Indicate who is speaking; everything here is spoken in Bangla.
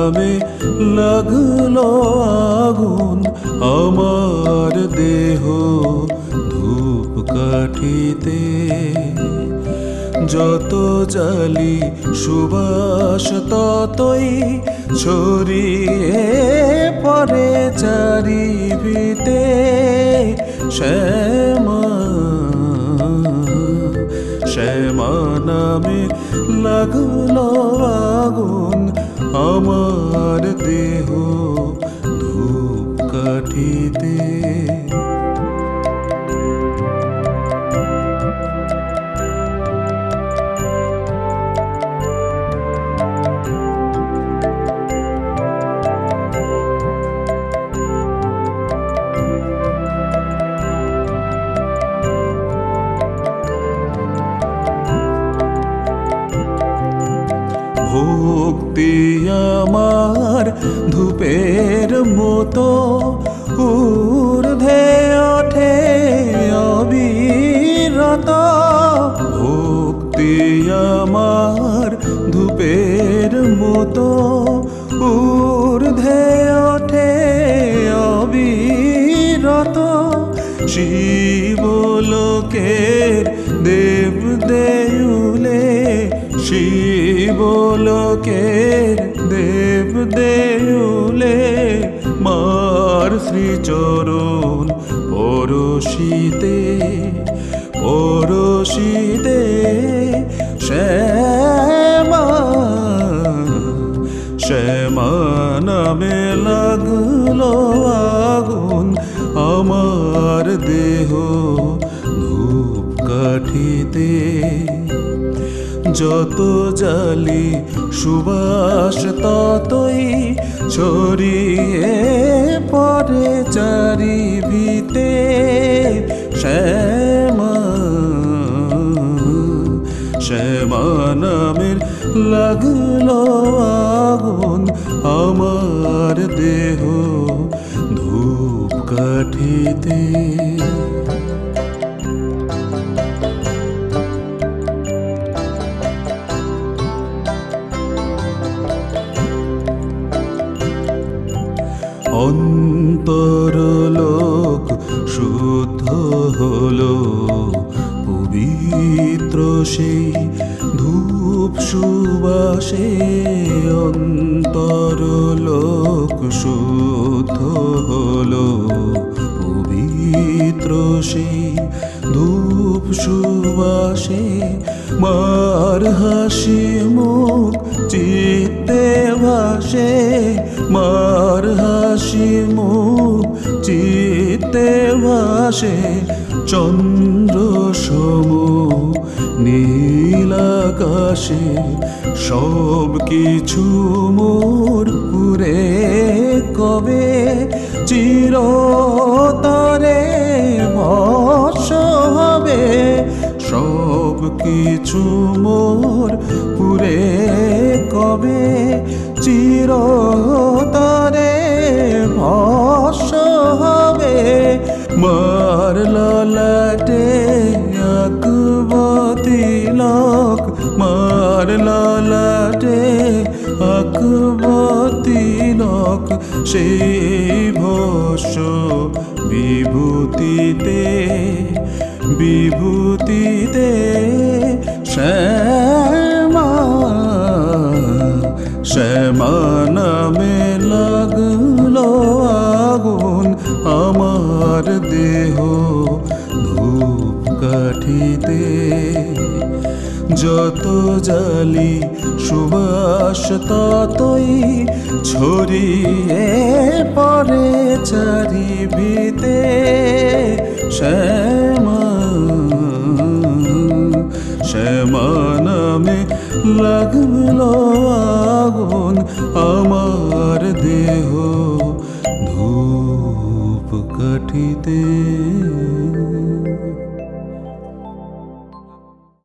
Speaker 1: নামে লাগলো আগুন আমার দেহ ধূপকাঠিতে। যত জালি সুবাস ততই ছড়িয়ে পড়ে চারিভিতে। শ্যামা শ্যামা নামে লাগলো আগুন আমার দেহ ধূপকাঠিতে। ভক্তি আমার ধূপের মতো ঊর্ধ্বে ওঠে অবিরত। ভক্তি আমার ধূপের মতো ঊর্ধ্বে ওঠে অবিরত। শিবলোকের দেব দেউলে শিবলোকের দেব দেউলে মার শ্রীচরণ পরশিতে পরশিতে। শ্যামা শ্যামা নামে লাগলো আগুন আমার দেহ ধূপকাঠিতে। যত জালি সুবাস ততই ছড়িয়ে পড়ে চারিভিতে। শ্যামা শ্যামা নামের লাগলো আগুন আমার দেহ ধূপকাঠিতে। অন্তরলোক শুদ্ধ হলো পবিত্র সেই ধূপ সুবাসে। অন্তরলোক শুদ্ধ হলো পবিত্র সেই ধূপ সুবাসে। মার হাসি মুখ চিত্তে ভাসে মার হাসি মুখ চিত্তে ভাসে। চন্দ্র সম নীল আকাশে সব কিছু মোর পুরে কবে চিরতরে ভস্ম হবে। সব কিছু মোর পুরে কবে চিরতরে ভস্ম হবে। মার ললাটে আঁকব তিলক মার ললাটে আঁকব তিলক। সেই ভস্ম বিভূতিতে বিভূতিতে। শ্যামা শ্যামা নামে লাগলো আগুন আমার দেহ ধূপকাঠিতে। যত জালি সুবাস ততই ছড়িয়ে পড়ে চারিভিতে। শ্যামা শ্যামা নামে লাগলো আগুন আমার দেহ ধূপকাঠিতে।